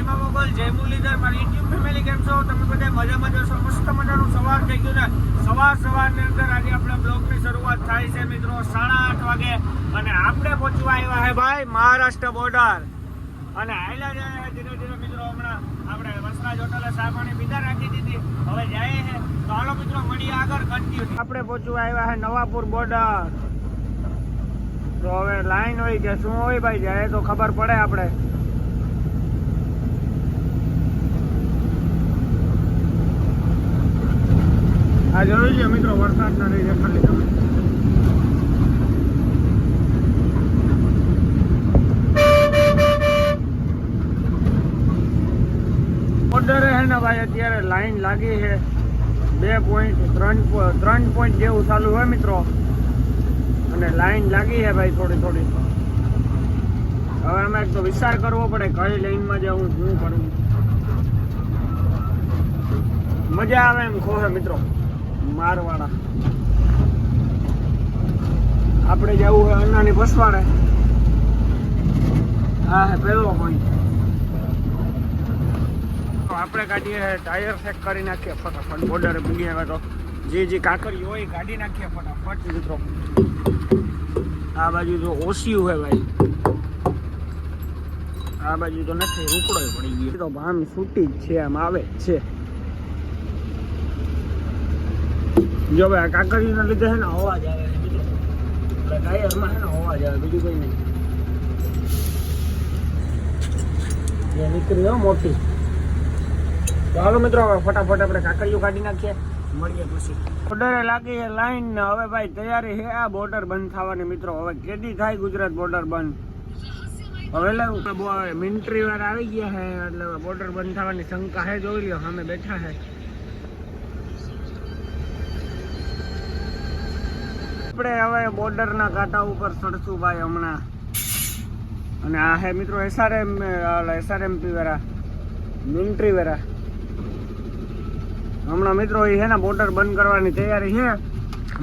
જય મોગલ, જય મુરલીધર, મારી યુટ્યુબ ફેમિલી કેમ છો? તમે બધા મજામાં જશો? મસ્ત મજાનું સવાર થઈ ગયું ને. સવારની અંદર આજે આપણે બ્લોગની શરૂઆત થાય છે મિત્રો 8:30 વાગે અને આપણે પહોંચવા આવ્યા હે ભાઈ મહારાષ્ટ્ર બોર્ડર અને આયલા જાય ધીરે ધીરે મિત્રો. હમણાં આપણે વસરાજ હોટલે ચા પાણી પીધા રાખી દીધી, હવે જાય છે તો હાલો મિત્રો મળીએ આગળ કન્ટિન્યુ. આપણે પહોંચવા આવ્યા છે નવાપુર બોર્ડર. તો હવે લાઈન હોય કે શું હોય ભાઈ, જાય તો ખબર પડે આપણે. આ જોઈ લો મિત્રો વરસાદના લીધે ખાલી તમે બોર્ડરે હે ને ભાઈ અત્યારે લાઈન લાગી છે 2.3 પોઈન્ટ જેવું ચાલુ હોય મિત્રો અને લાઈન લાગી છે ભાઈ થોડી. હવે અમે એક તો વિચાર કરવો પડે કઈ લાઈનમાં જવું, શું કરવું. મજા આવે એમ ખોહે મિત્રો મારવાડા. આપણે જવું હોય અન્નાની પસવાડે. હા હે પહેલો પોઈન્ટ. આપણે કાઢીએ ટાયર ચેક કરી નાખીએ ફટાફટ. બોર્ડરે પૂગી આવે તો જે કાકરી હોય કાઢી નાખીએ ફટાફટ મિત્રો. આ બાજુ તો ઓછી હોય ભાઈ, આ બાજુ તો નથી, રૂકડો પડી ગયો તો આમ છૂટી જ છે, આમ આવે જ છે. જો ભાઈ કાકરીના લીધે છે ને અવાજ આવે છે મિત્રો, ટાયરમાં છે ને અવાજ આવે, બીજું કઈ નહીં. નીકળી મોટી. તો હાલો મિત્રો હવે ફટાફટ આપણે કાકરીઓ કાઢી નાખીએ, મળીએ પછી. બોર્ડરે લાગી છે લાઈન ને હવે ભાઈ તૈયારી છે આ બોર્ડર બંધ થવાની મિત્રો. હવે કેદી થાય ગુજરાત બોર્ડર બંધ? હવે મિલિટરી વાળા આવી ગયા છે એટલે બોર્ડર બંધ થવાની શંકા છે. જોઈ લો સામે બેઠા છે. આપણે હવે બોર્ડરના કાંટા ઉપર ચડશું ભાઈ હમણાં. અને આ હે મિત્રો SRMP વાળા, મિલિટરી વાળા. હમણાં મિત્રો એ છે ને બોર્ડર બંધ કરવાની તૈયારી છે.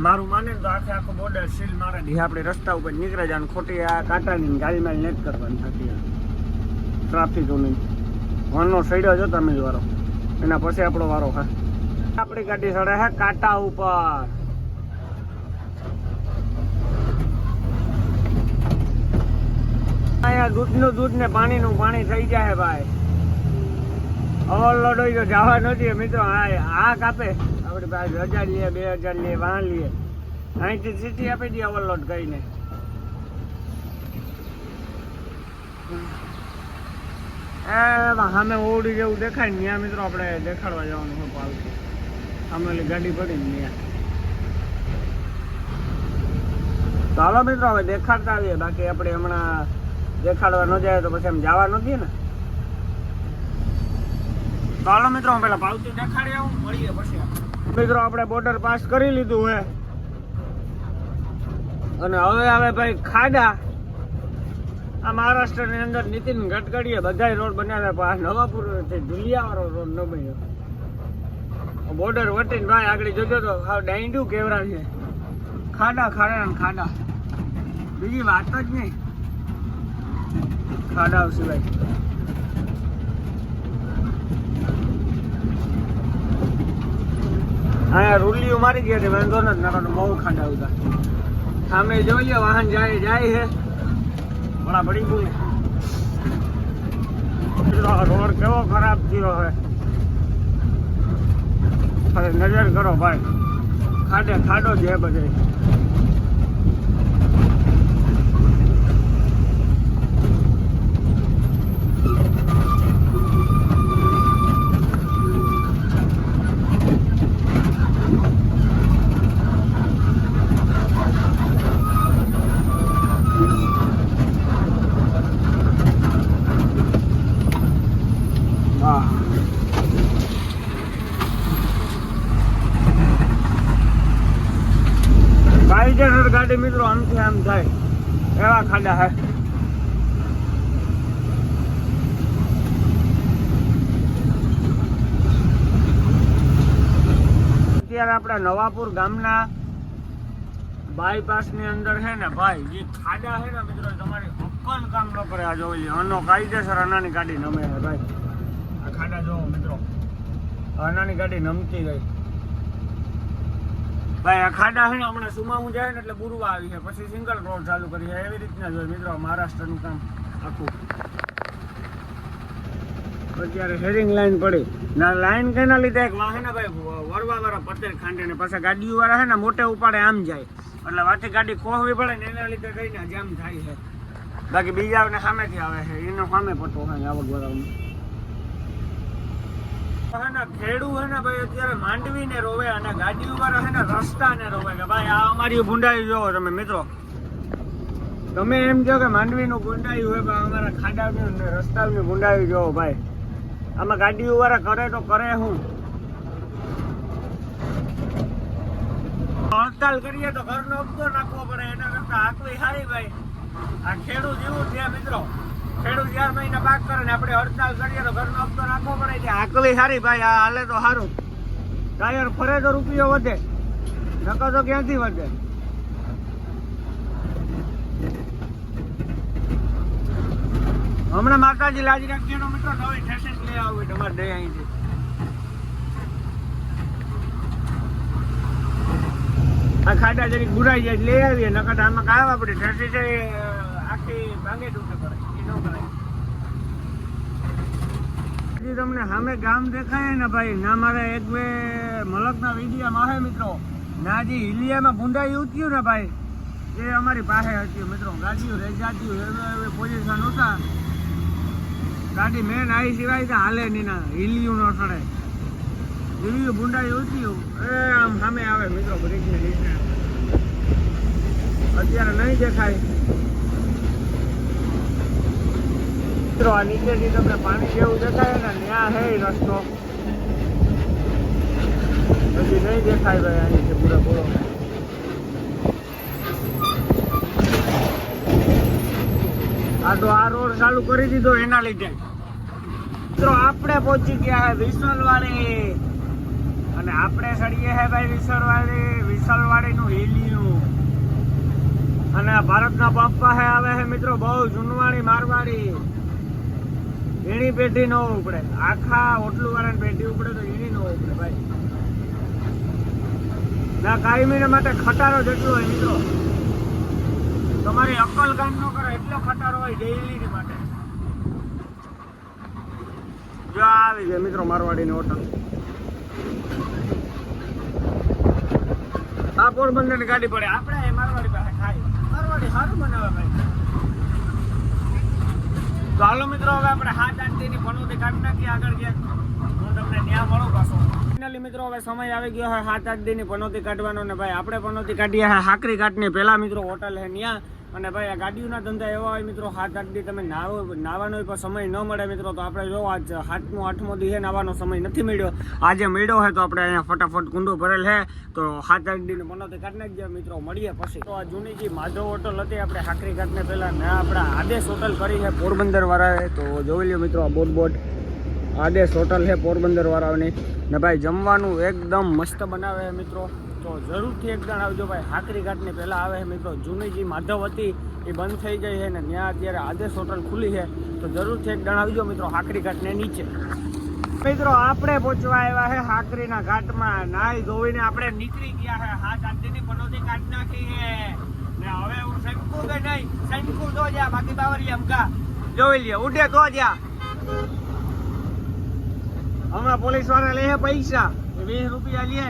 મારું માને તો આખો બોર્ડર સીલ મારે દી આપણે રસ્તા ઉપર નીકળે જાય. ખોટી આ કાંટાની ગાડી માલ નથી કરવાની થતી ટ્રાફિકોની. વનનો સડ્યો જો તમે વારો, એના પછી આપણો વારો. હા આપણી ગાડી સડે છે કાંટા ઉપર. અહીંયા દૂધ ને પાણીનું પાણી થઈ જાય ભાઈ. ઓવરલોડ હોય તો જવા નથી મિત્રો. આ કાપે આપણે 1000 લઈએ, 2000 લઈએ, વાહન લઈએ, અહીંથી સીટી આપી દઈએ ઓવરલોડ કરીને. સામે ઓડી જેવું દેખાય ને ત્યાં મિત્રો આપણે દેખાડવા જવાનું હોય પાલતું. સામે ઓલી ગાડી પડી ને ત્યાં. ચાલો મિત્રો હવે દેખાડતા આવીએ. બાકી આપણે હમણાં દેખાડવા ન જાય તો પછી એમ જવા નથી ને. ચાલો મિત્રો હું પેલા પાવતી દેખાડી આવું, મળીએ પછી. મિત્રો આપણે બોર્ડર પાસ કરી લીધું હે અને હવે આવે ભાઈ ખાડા. આ મહારાષ્ટ્રની અંદર નીતિન ગડકરીએ બધા રોડ બનાવ્યા, પણ નવાપુર ધુલિયા વાળો રોડ ન બન્યો. બોર્ડર વટીને ભાઈ આગળ જોજો તો હાવ ડાઈન્ડું કેવરા છે. ખાડા બીજી વાત જ નહીં. ખાડા સિવાય હા રૂલીઓ મારી ગયા છે, વાંધો નથી. નકર બહુ ખાડા આવતા. સામે જોઈ લો વાહન જાય છે બડા પડી ગયું. રોડ કેવો ખરાબ થયો હવે નજર કરો ભાઈ. ખાડો છે બધે. ગાડી મિત્રો આમથી આમ થાય એવા ખાડા હે. અત્યારે આપણા નવાપુર ગામના બાયપાસ ની અંદર છે ને ભાઈ જે ખાડા છે ને મિત્રો તમારી અક્કલ કામ ન કરે. આ જોઈ આનો કાયદેસર અનાની ગાડી નમે છે ભાઈ. આ ખાડા જોવો મિત્રો, નાની ગાડી નમતી ગઈ ભાઈ. આ ખાડા છે ને હમણાં સુમાવું જાય ને એટલે બુરવા આવી છે, પછી સિંગલ રોડ ચાલુ કરી છે. એવી રીતના જોઈએ મિત્રો મહારાષ્ટ્રનું કામ આખું. અત્યારે હેરિંગ લાઈન પડી ના, લાઈન કેના લીધે એક વાહન ભાઈ વરવા વાળા પતેર ખાંડે ને પાછા ગાડીઓ વાળા છે ને મોટે ઉપાડે આમ જાય, એટલે વાથી ગાડી ખોહવી પડે ને એના લીધે કઈને જામ થાય છે. બાકી બીજાને સામેથી આવે છે, એનો સામે પટો હોય આવક વાળા ખેડૂ હે ને ભાઈ અત્યારે માંડવી ને રોવે અને ગાડીઓ વાળા છે ને રસ્તા ને રોવે કે ભાઈ આ અમારી ભૂંડાઈ જોવો તમે મિત્રો. તમે એમ કહો કે માંડવીનું ભૂંડાયું હોય પણ અમારા ખાડાનું રસ્તાનું ભૂંડાયું જોવો ભાઈ. આમાં ગાડીઓ વાળા કરે તો કરે હું, હડતાલ કરીએ તો ઘરનો હપ્તો નાખવો પડે, એના કરતા આકવી સારી ભાઈ. આ ખેડૂત જેવું છે મિત્રો, ખેડૂત 4 મહિના પાક કરે ને આપણે હડતાલ કરીએ તો ઘરનો હપ્તો નાખવો પડે છે. આકવી સારી ભાઈ, આ હાલે તો સારું. ટાયર ફરે તો રૂપિયો વધે, નકર તો ક્યાંથી વધે. હમણાં માતાજી લાજી રાખજો મિત્રો, નવી ઠેસીસ લઈ આવવી તમારે દે અહીંથી. આ ખાડા જરીક બુરાઈ જાય લઈ આવીએ, નકર આમાં કાવા પડે. ઠેસીસ આખી ભાંગે તૂટે પડે, એ ન કરાય. તમને સામે ગામ દેખાય ને ભાઈ, ના મારે એક બે મલકના વિડીયામાં આવે મિત્રો, ના જે હિલિયામાં ભૂંડાઈ ઉઠ્યું ને ભાઈ એ અમારી પાસે હતી મિત્રો. ગાડીઓ રેજાતી એવી પોઝિશન હતા, ગાડી મેન આવી સિવાય તો હાલે નહીં, ના હિલિયું ન સડે. હિલિયું ભૂંડાઈ ઉઠ્યું એ આમ સામે આવે મિત્રો, બ્રેકની નીચે અત્યારે નહીં દેખાય મિત્રો. આ નીચેથી તમને પાણી જેવું દેખાય ને ત્યાં હે રસ્તો, હજી નહીં દેખાય ભાઈ અહીંથી પૂરેપૂરો. આ તો આ રોડ ચાલુ કરી દીધો એના લીધે મિત્રો. આપણે પહોંચી ગયા હે વિસલવાડી અને આપણે સડીએ હે ભાઈ વિસલવાડી નું હિલિયું. અને ભારતના પંપ પાસે આવે છે મિત્રો બહુ જૂનવાણી મારવાડી. એની પેઢી ન ઉપડે, આખા ઓટલું વાળાની પેઢી ઉપડે તો એની ન ઉપડે ભાઈ. ના કાયમી માટે ખટારો જેટલો હોય મિત્રો, તમારી અક્કલ કામ ન કરે એટલો ખટારો હોય ડેઈલી માટે. જો આવી જાય મિત્રો મારવાડીની હોટલ. આ પોરબંદરની ગાડી પડે, આપણે મારવાડી પાસે ખાઈ. મારવાડી સારું બનાવે ભાઈ. તો હાલો મિત્રો હવે આપણે 7-8 ની પનોતી કાઢી નાખીએ આગળ ક્યાંક. હું તમને ત્યાં મળું પાછો. ફાઇનલી મિત્રો હવે સમય આવી ગયો હોય 7-8 દી ની પનોતી કાઢવાનો ને ભાઈ આપણે પનોતી કાઢીએ હાકરી ઘાટની પેલા મિત્રો હોટલ હે ત્યાં. અને ભાઈ આ ગાડીઓના ધંધા એવા હોય મિત્રો 7-8 દી તમે નાવાનો પણ સમય ન મળે મિત્રો. તો આપણે જો આજ 7મો 8મો દી હે નાવાનો સમય નથી મળ્યો, આજે મળ્યો હોય તો આપણે અહીંયા ફટાફટ કુંડો ભરેલ છે. તો 7-8 દી પનોતી કાઢી નાખીએ મિત્રો, મળીએ પછી. તો આ જૂની જે માધવ હોટલ હતી આપણે હાકરી ઘાટને પહેલા ને આપણે આદેશ હોટલ કરી છે પોરબંદર વાળાએ. તો જોઈ લ્યો મિત્રો આ બોટ આદેશ હોટલ છે પોરબંદર વાળાની ને ભાઈ જમવાનું એકદમ મસ્ત બનાવે છે મિત્રો. તો જરૂરથી એક જણ આવજો ભાઈ. હાકરી ઘાટની પહેલાં આવે છે મિત્રો, જૂની જે માધવ હતી એ બંધ થઈ ગઈ છે ને ત્યાં અત્યારે આદેશ હોટલ ખુલી છે. તો જરૂરથી એક જણ આવજો મિત્રો હાકરી ઘાટને નીચે. મિત્રો આપણે પહોંચવા આવ્યા છે હાકરીના ઘાટમાં. નાઈ ધોઈને આપણે નીકળી ગયા છે. 7-8 દીની પનોતી કાઢી નાખી છે ને હવે હું શંકુ કે નહીં, શંકુ તો જ્યાં બાકી બાવરી અમકા જોઈ લે ઉડે તો જ્યાં. હમણાં પોલીસ વાળા લે પૈસા 20 રૂપિયા લે,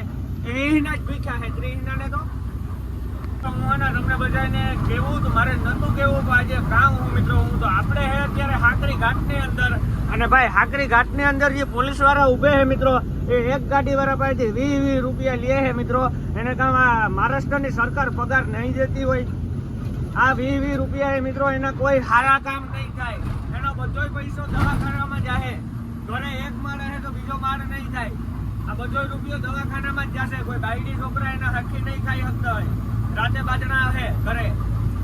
20 ના જ ભીખ્યા છે, 30 ના તો તમને બધાને કેવું તો મારે નતું કેવું. આજે કામ હું મિત્રો હું તો આપણે હે અત્યારે હાકરી ઘાટની અંદર. અને ભાઈ હાકરી ઘાટની અંદર જે પોલીસ વાળા ઉભે છે મિત્રો એ એક ગાડી વાળા પાસેથી 20 રૂપિયા લે છે મિત્રો. એને કારણે મહારાષ્ટ્રની સરકાર પગાર નહીં દેતી હોય. આ 20 રૂપિયા એ મિત્રો એના કોઈ સારા કામ નહીં થાય, એનો બધો પૈસો દવાખાનામાં જાય. ઘરે એક માળ હે તો બીજો માળ નહીં થાય. આ બધો રૂપિયો દવાખાનામાં જ જશે. કોઈ બાયડી છોકરા એના હકી નહીં ખાઈ શકતા હોય. રાતે બાજણા આવે ઘરે.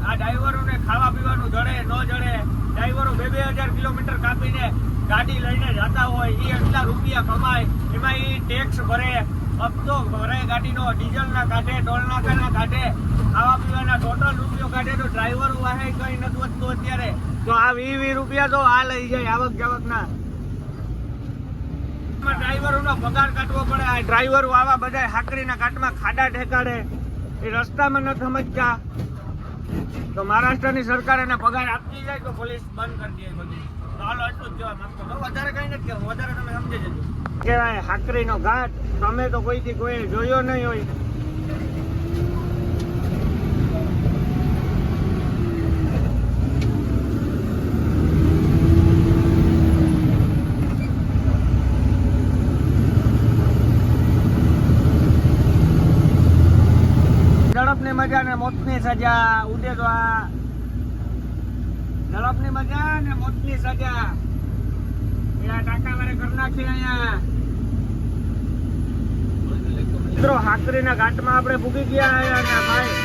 આ ડ્રાઈવરોને ખાવા પીવાનું જડે ન જડે. ડ્રાઈવરો 2-2 હજાર કિલોમીટર કાપીને ગાડી લઈને જતા હોય, એ એટલા રૂપિયા કમાય, એમાં એ ટેક્સ ભરે, હપ્તો ભરે ગાડીનો, ડીઝલ ના કાઢે, ટોલ નાકાના કાઢે, ખાવા પીવાના ટોટલ રૂપિયો કાઢે. તો ડ્રાઈવરો વાહે કઈ નથી વધતું અત્યારે. તો આ 20 રૂપિયા તો આ લઈ જાય આવક જાવક ના. ડ્રાઈવરોનો પગાર કાઢવો પડે. આ ડ્રાઈવરો આવા બધા હાકરીના ઘાટમાં ખાડા ઠેકાડે, એ રસ્તામાં ન સમજતા. તો મહારાષ્ટ્રની સરકાર એને પગાર આપતી જાય તો પોલીસ બંધ કરી દે બધું. તો હાલો એટલું જ કહેવા માંગતો. વધારે કઈ નથી કહેવું, વધારે તમે સમજી જજો. કહેવાય હાકરીનો ઘાટ તમે તો કોઈથી કોઈ જોયો નહીં હોય. ઝડપની મજા ને મોતની સજા ઉડે તો આ ઝડપની મજા ને મોતની સજા એના ટાંકા વારે કરી નાખી અહીંયા. મિત્રો હાકરીના ઘાટમાં આપણે પૂગી ગયા અને ભાઈ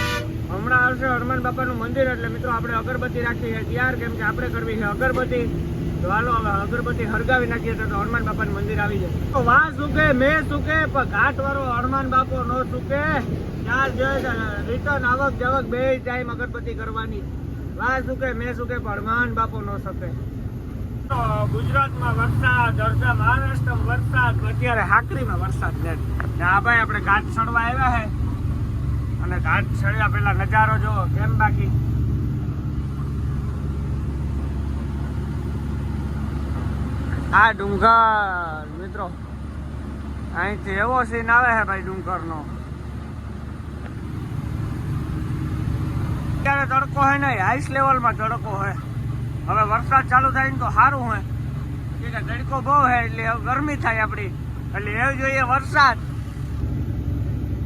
હમણાં આવશે હનુમાન બાપાનું મંદિર, એટલે મિત્રો આપણે અગરબત્તી રાખી છે ત્યાર, કેમ કે આપણે કરવી છે અગરબત્તી. તો હાલો હવે અગરબત્તી હળગાવી નાખીએ તો હનુમાન બાપાનું મંદિર આવી જાય. તો વાહ સુકે મેં સુકે પણ ઘાટ વાળો હનુમાન બાપો નો સુકે. રિટર્ન આવક જવક બે ટાઈમ અગરબત્તી કરવાની. વાહ સુકે મેં સુકે પણ હનુમાન બાપો નો શકે. તો ગુજરાતમાં વરસાદ, અડધા મહારાષ્ટ્રમાં વરસાદ, અત્યારે હાકરીમાં વરસાદ ને આ ભાઈ આપણે ઘાટ ચડવા આવ્યા છે અને ઘાટ ચડ્યા પેલા નજારો જો કેમ બાકી. આ ડુંગર મિત્રો અહીંથી એવો સીન આવે છે ભાઈ ડુંગરનો. અત્યારે તડકો હોય નહીં, હાઈસ લેવલમાં તડકો હોય. હવે વરસાદ ચાલુ થાય ને તો સારું હોય, કે તડકો બહુ હોય એટલે ગરમી થાય આપણી, એટલે એવું જોઈએ વરસાદ.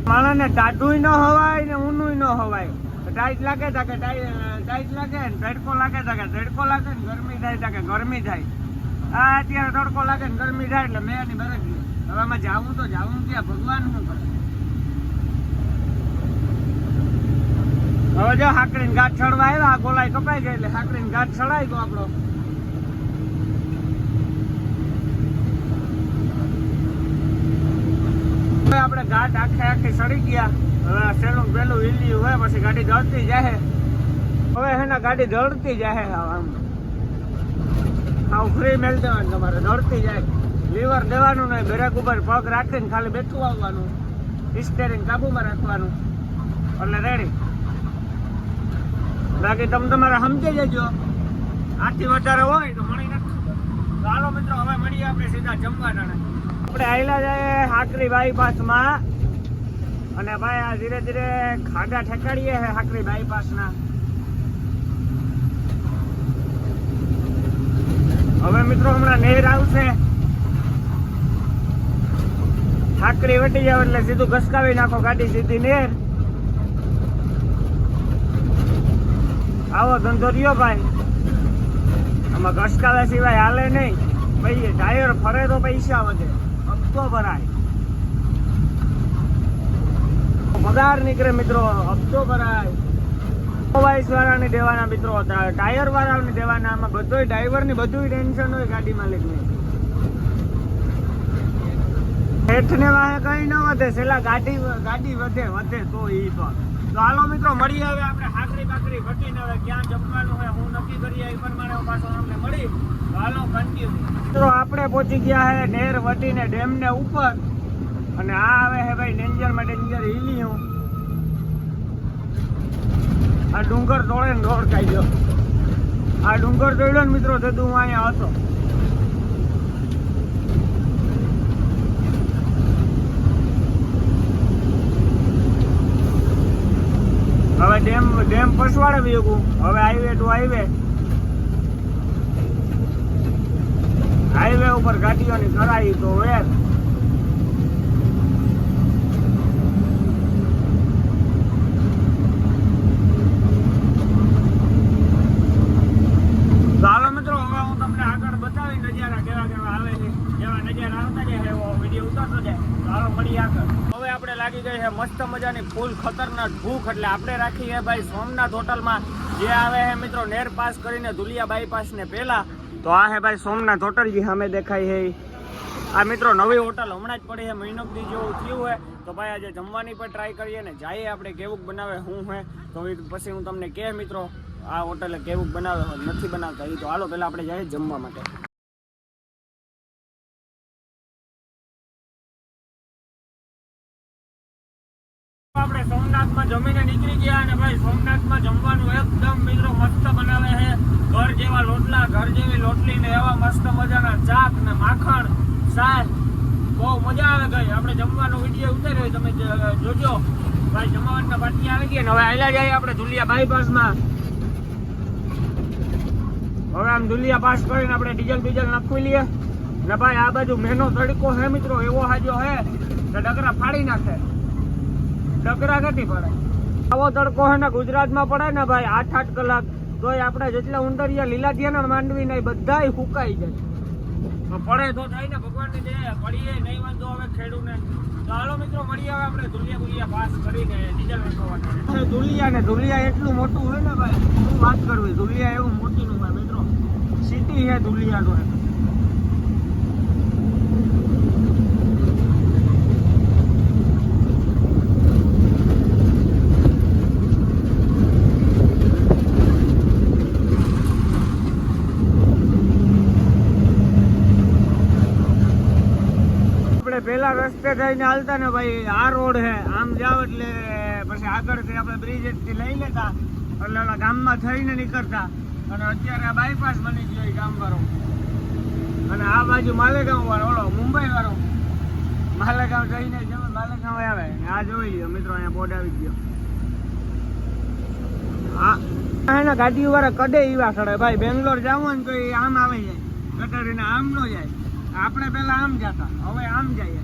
માણસને ટાઢું ન હવાય ને ઊનું ન હવાય. ટાઈટ લાગે તાકે ટાઈટ લાગે ને તડકો લાગે તાકે તડકો લાગે ને ગરમી થાય તાકે ગરમી થાય. આ અત્યારે તડકો લાગે ને ગરમી થાય એટલે મેં એની બરક ગઈ. હવે આમાં જાવું તો જાવું ક્યાં, ભગવાન શું કરે. હવે જો હાકરીને ઘાટ ચડવા આવ્યા, ગોલાઈ કપાઈ ગઈ એટલે હાકરીને ઘાટ ચડાઈ ગયો આપણો. હવે આપણે ઘાટ આખી ચડી ગયા. હવે સેલું પેલું હિલ્યું હોય પછી ગાડી દોડતી જાય. હવે એના ગાડી દોડતી જાય. આમ ફ્રી મેળ દેવાનું, તમારે દોડતી જાય. લીવર દેવાનું નહીં, બ્રેક ઉપર પગ રાખીને ખાલી બેઠું આવવાનું, સ્ટેરિંગ કાબુમાં રાખવાનું એટલે રેડી. બાકી તમે તમારે સમજી જજો, આથી વધારે હોય તો મળી નથી. ચાલો મિત્રો હવે મળીએ આપણે સીધા જમવાના. આપણે આવેલા જાય હાકરી બાયપાસમાં અને ભાઈ આ ધીરે ધીરે ખાડા ઠેકાડીએ છે હાકરી બાયપાસના. હવે મિત્રો હમણાં નહેર આવશે, હાકરી વટી જાવ એટલે સીધું ઘસકાવી નાખો ગાડી, સીધી નહેર. આવો ધંધો રહ્યો ભાઈ, આમાં ઘસકાવ્યા સિવાય હાલે નહીં. ભાઈ ટાયર ફરે તો પૈસા વધે, હપ્તો ભરાય, પગાર નીકળે મિત્રો, હપ્તો ભરાય. વાઇસ વાળાને દેવાના મિત્રો, ટાયર વાળાને દેવાના. આમાં બધું ડ્રાઈવરની બધું ટેન્શન હોય ગાડી માલિકની. હેઠને વાહે કઈ ન વધે, છેલ્લા ગાડી વધે તો એ પણ. તો હાલો મિત્રો મળીએ હવે આપણે હાકરી બાકરી વટીને હવે ક્યાં જમવાનું હોય હું નક્કી કરીએ એ પ્રમાણે પાછો અમને મળી. તો હાલો કન્ટિન્યુ. મિત્રો આપણે પહોંચી ગયા છે નહેર વટીને ડેમને ઉપર અને આ આવે છે ભાઈ ડેન્જરમાં ડેન્જર હિલિયું. આ ડુંગર તોડે ને રોડ ખાઈ ગયો. આ ડુંગર તોડ્યો ને મિત્રો તો હું અહીંયા હતો. હવે ડેમ પસવાડે ભેગું. હવે હાઈવે ટુ હાઈવે ઉપર ગાડીઓની કરાઈ તો વેર. ચાલો મિત્રો હવે હું તમને આગળ બતાવી નજારા કેવા કેવા આવે છે. જેવા નજારા આવતા જાય એવો વિડીયો ઉતારતો જાય. ચાલો મળી આગળ. હવે આપણે લાગી ગઈ છે મસ્ત મજાની ફૂલ ખતરનાક ભૂખ, એટલે આપણે રાખી છે ભાઈ સોમનાથ હોટલમાં, જે આવે છે મિત્રો નેર પાસ કરીને ધુલિયા બાયપાસ ને પહેલા. તો આ હે ભાઈ સોમનાથ હોટલ, જે સામે દેખાય છે આ મિત્રો નવી હોટલ હમણાં જ પડી છે, મહિનો દી જેવું થયું હોય. તો ભાઈ આજે જમવાની પણ ટ્રાય કરીએ ને જઈએ આપણે કેવું બનાવે શું હોય તો પછી હું તમને કહે મિત્રો આ હોટલે કેવું બનાવે નથી બનાવતા એ. તો હાલો પહેલાં આપણે જઈએ જમવા માટે. આપણે સોમનાથમાં જમીને નીકળી ગયા અને ભાઈ સોમનાથમાં જમવાનું એકદમ મિત્રો મસ્ત બનાવે છે. ઘર જેવા લોટલા, ઘર જેવી લોટલી ને એવા મસ્ત મજાના ચાક ને માખણ, સાસ, બહુ મજા આવે ગઈ. આપણે જમવાનો વિડીયો ઉતાર્યો તમે જોજો. ભાઈ જમવાના પાટી આવી ગયા ને હવે આયલા જાય આપણે ધુલિયા બાયપાસમાં. હવે આમ ધુલિયા પાસ કરીને આપણે ડીઝલ નાખવી લઈએ ને ભાઈ આ બાજુ મેનો તડકો હે મિત્રો એવો હાજો હે કે ડગરા ફાડી નાખે. ડગરા નથી પડે આવો તડકો હે ને ગુજરાતમાં પડે ને ભાઈ 8-8 કલાક તોય આપણે જેટલા ઉંદરિયા લીલાધિયા ને માંડવી ને બધાય સુકાઈ જાય. તો પડે તો થાય ને ભગવાનની દયા, પડીએ નહીં વાંધો હવે ખેડૂને. તો હાલો મિત્રો મળીએ હવે આપણે ધુલિયા પાસ કરીને ડીઝલ નાખવા. ધુલિયા એટલું મોટું હોય ને ભાઈ શું વાત કરવી. ધુલિયા એવું મોટી નું ભાઈ મિત્રો સિટી છે ધુલિયા તો. પેલા રસ્તે થઈને હાલતા ને ભાઈ આ રોડ હે આમ જાવ એટલે પછી આગળથી આપણે બ્રિજ થી લઈ લેતા એટલે ઓલા ગામમાં થઈને નીકળતા અને અત્યારે આ બાયપાસ બની ગયો ગામ વાળો અને આ બાજુ માલેગાંવ વાળો ઓલો મુંબઈ વાળો માલેગાંવ જઈને માલેગાંવ આવે. આ જોઈ લ્યો મિત્રો અહીંયા બોર્ડ આવી ગયો. હા ગાડી વાળા કડે એવા ખડે ભાઈ બેંગ્લોર જવું ને તો એ આમ આવી જાય ગટરીને આમ નો જાય. આપણે પેલા આમ જતા હવે આમ જઈએ.